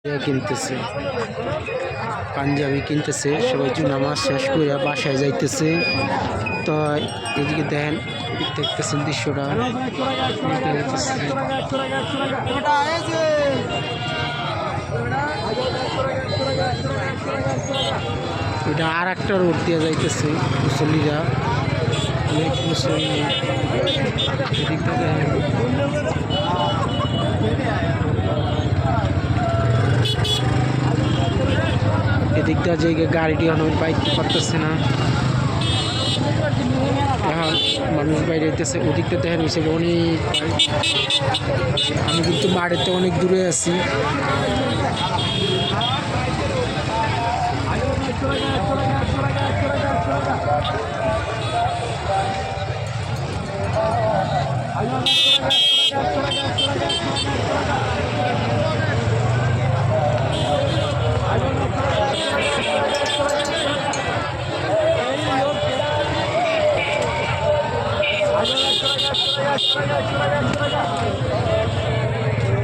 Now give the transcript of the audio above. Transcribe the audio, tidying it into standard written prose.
কিনতেছে পাঞ্জাবি কিনতেছে সবাই নামাজ শেষ করে বাসায় যাইতেছে। তো এদিকে দেখেন দেখতেছেন দৃশ্যটা এটা আর একটা রোড দিয়ে যাইতেছে মুসল্লিরা অনেক মুসল্লি এদিকটা দেখেন এদিকটা যে গাড়িটি অনেক বাইক করতেছে না এখন মানুষ বাইরে যেতেছে ওদিকটা দেখেন হয়েছে অনেক আমি কিন্তু বাড়িতে অনেক দূরে আছি।